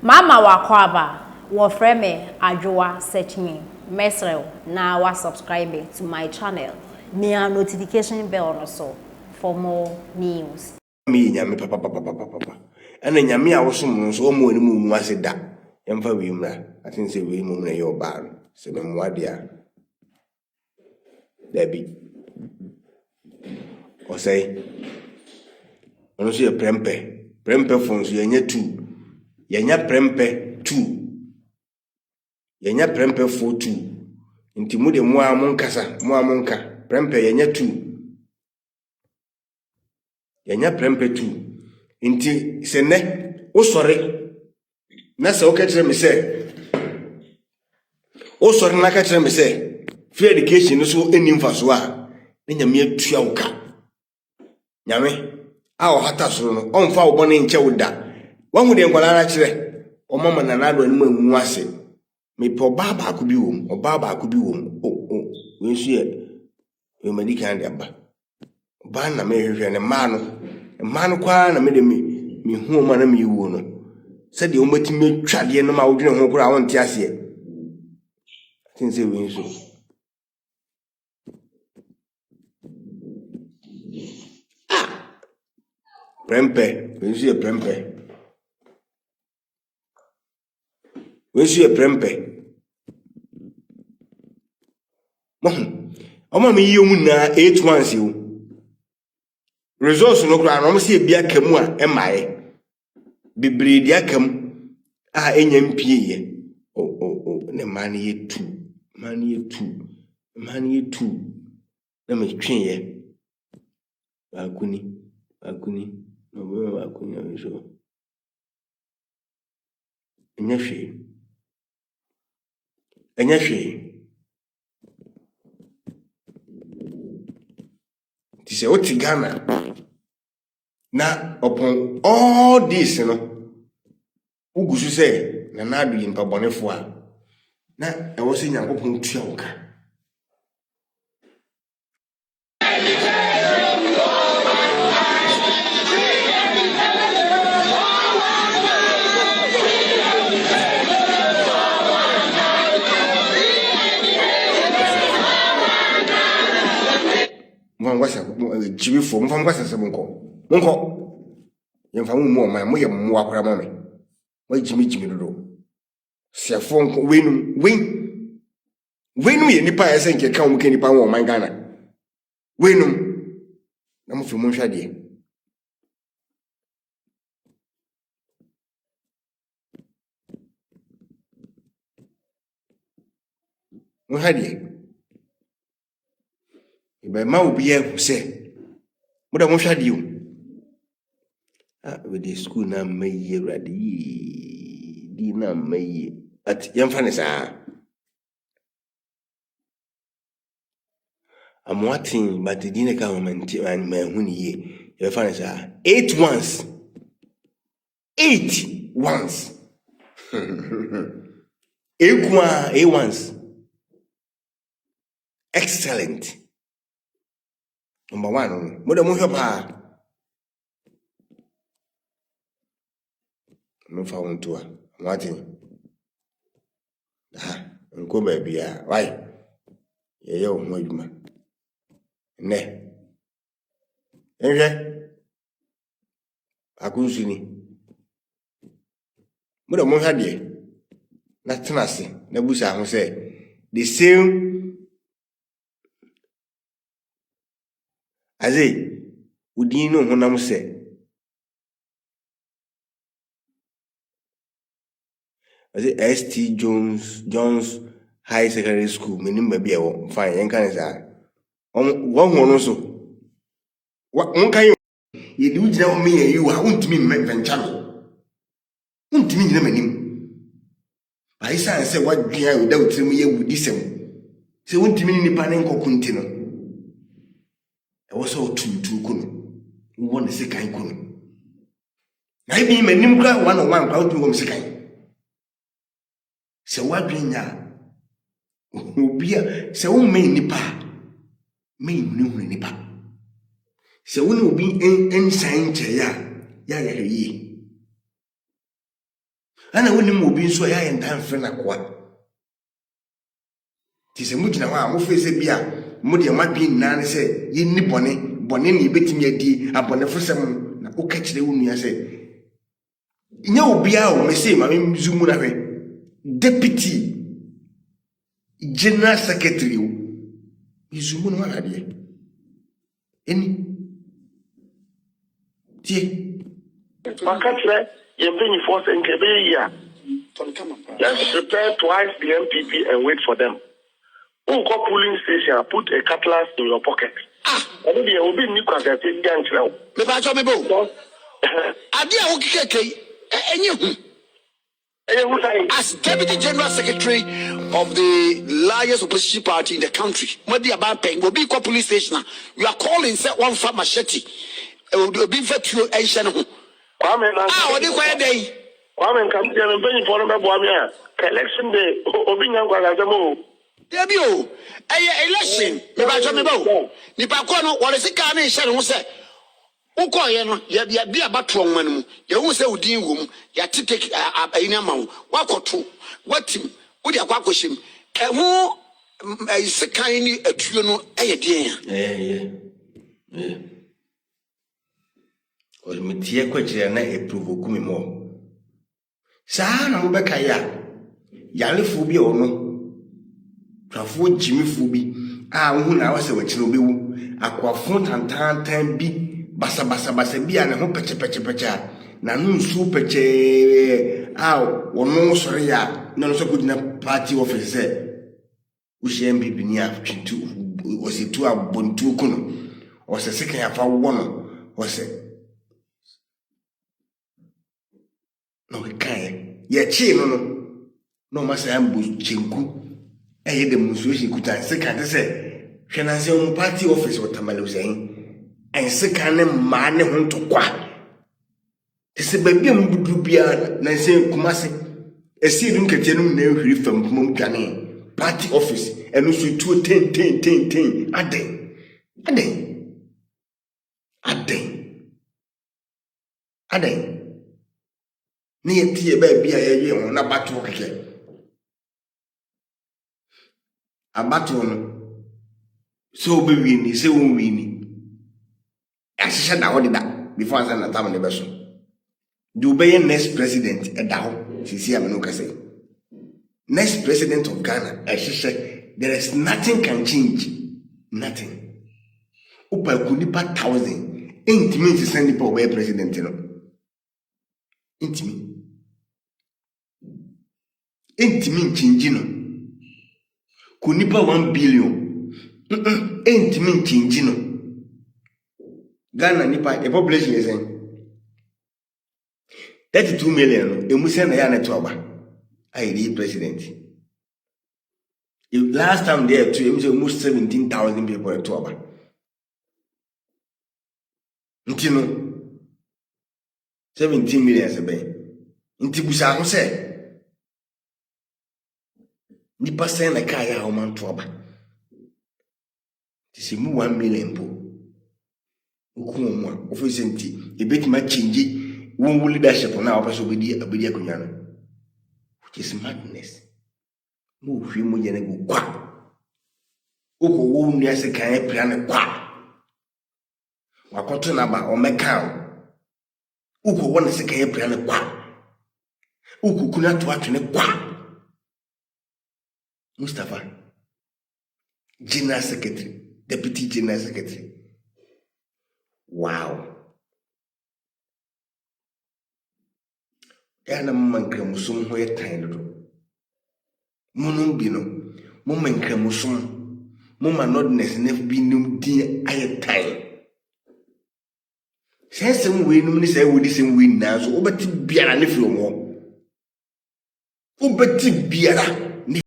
Mama wakwaba wo frame adwoa search me mesrel na wa subscribe to my channel near notification bell also for more news. Me nyame papa ana nyame a wosom nso o mo ani mu ase da yemfa wi mra atin se wi mu na yo ba se me moade a dabi o say ono so ye prempe fonso yenya 2 yenya prempe 2 yenya prempe 42 nti mu de mu a monkasa mu a monka prempe yenya 2 yenya prempe 2 nti se ne wo sori na se o ka kire me se o sori na ka kire me se free education so eni mfaso a na nyame atua wo ka nyame a o hata so no o mfa wo bone nche wo da wahu de nkwala na kire o mama na na do ani mu ase me po baba ko bi wom we nso ye we medika ndi aba ba na me hwehwe ne ma no kwa na me de me hu ma na me yiwo no se de o matimi twade no ma wo dwene ho kura won ti ase tin se we nso prempe we nso ye prempe Oma me yi omu na 8 months yo results no kura no se bia kamu a emaye bibre dia kam a enya mpie ye ne man ye 2 na me twen ye akuni no be akuni so enya hwe ti se oti Ghana na upon all this no ugusu se na nadu yin pabonefo a na e wo se nyankopon tua wo ka mwangwasa chibifo mfamkwasa se monko yemfamu mu ma mo ye mo akora ma me wa jimi dodo sefo nko wenum ye nipa ese nke kan mu ke nipa wo man Ghana wenum na mo fi mo hwade mo hade ibe ma obi e se mo da mo hwade o with the school na maye radi di na maye at yamfa sa I'm watching but the dinner come and my huni ye yamfa sa 8 once 8 once ekwa a once excellent number 1 mo da mo hwe pa no fa wonto a wati nko ba bia why ye o mo adwuma ne enhwe akunsu ni mo da mo hwa de na tenase na busa ho se the same aze udin no honam se ST Jones High Secondary School menim ba bia wo fine yen kan sa won hono so won kan ye di ugina wo me yi wa wontimi mencha me wontimi nyina manim ba isa se wadua o da utrim ye wudi sem se wontimi ni nipa ne nkokunti no e wo so tuntu ku no wo ne se kan ku no na ibi manim kra 101 kwa wotu wo se kan se wadwenya obia se wo me nipa me hu nipa se wo no bi ensan che ya yi ana woni mo bi nso ya ntan fre na kwa ti se mu gina wa mo fe se bia mo de ma bi nna ne se ye ni bone ne betimi adi abone fosem na o ka kire wo nua se nya obi a o me se ma me zumu na hwe deputy general secretary o izumu no ala de eni tie makatre ye bring force and kebe ya just prepare twice the MPP and wait for them. Who go polling station, put a cutlass in your pocket. I mean, you will be new contact in gangs now. Me ba cho me bo. Ade a wo kekeke enye hu. As Deputy General Secretary of the largest opposition party in the country, Modi Abampeng, will be called police station. You are calling say one farm machete. Will be for two Asian. Odi kwa dey. Kwame come here and bring for me boy me. Election day, obi nyam kwa gazemo. Debi o. Election. Me ba cho me bo. Nipa ko no wole sika na hye no se. Ukoye no ya bi abato onman mu ya hu se udin wom ya take ayina ma wo wakoto watim udi akwakohyem ehu sekan ni atuo no eye den o me tie kwakire na e provoke me mo saa na mo beka ya lefu bi o no trafo jimifu bi a wo hu na wase wakire obewu akwafo tantantan bi basa bia ne ho peche na nsu peche wono sori ya na no so kudina party office wo shem bibini a twintu o se tu abontu kuno o se sekan afa wo no o se no kai ye chi no ma se ambu chinku eye demonstration kuta sekan se hwenanse on party office wo tamale usain en sekane ma ne ho ntokwa ese babia mbudu bia na se kumase esi dun kete no na hwiri fam mum dwane party office eno so tu ten aden ni etie ba bia ye ho na bato keke abato no so be wini se won wini ashisha da wodi da before answer na tam ne beso do be next president e da ho sisi am no kase next president of Ghana ashisha there is nothing can change nothing upa kunipa 1000 intimi send people be president no intimi change no kunipa 1 billion intimi change no Ghana nipa a population is 32 million. You must send a yana to Oba. I the president. Last time there to him almost 17,000 people at Oba. Ntino 17 million sebe. Ntibusa ho se. Nipa send na kaya o man to Oba. Tisimu 1 million po. Ukumwa office nti ebetima change wo leadership na opeso obedi akonya no which is madness no hwi mo yene go kwa uko wo nua se kan e plan kwa wakoto na ba o meka uko wona se kan e plan kwa uko kuna to atwene kwa Mustafa General Secretary Deputy General Secretary. Wow. Yana mankramusum ho yetan do. Munum bi no. Mo mankramusum. Mo manodness ne bi num din ayetan. Sensem we num ni say wodi sem we na so obeti biara ne fi omo. Obeti biara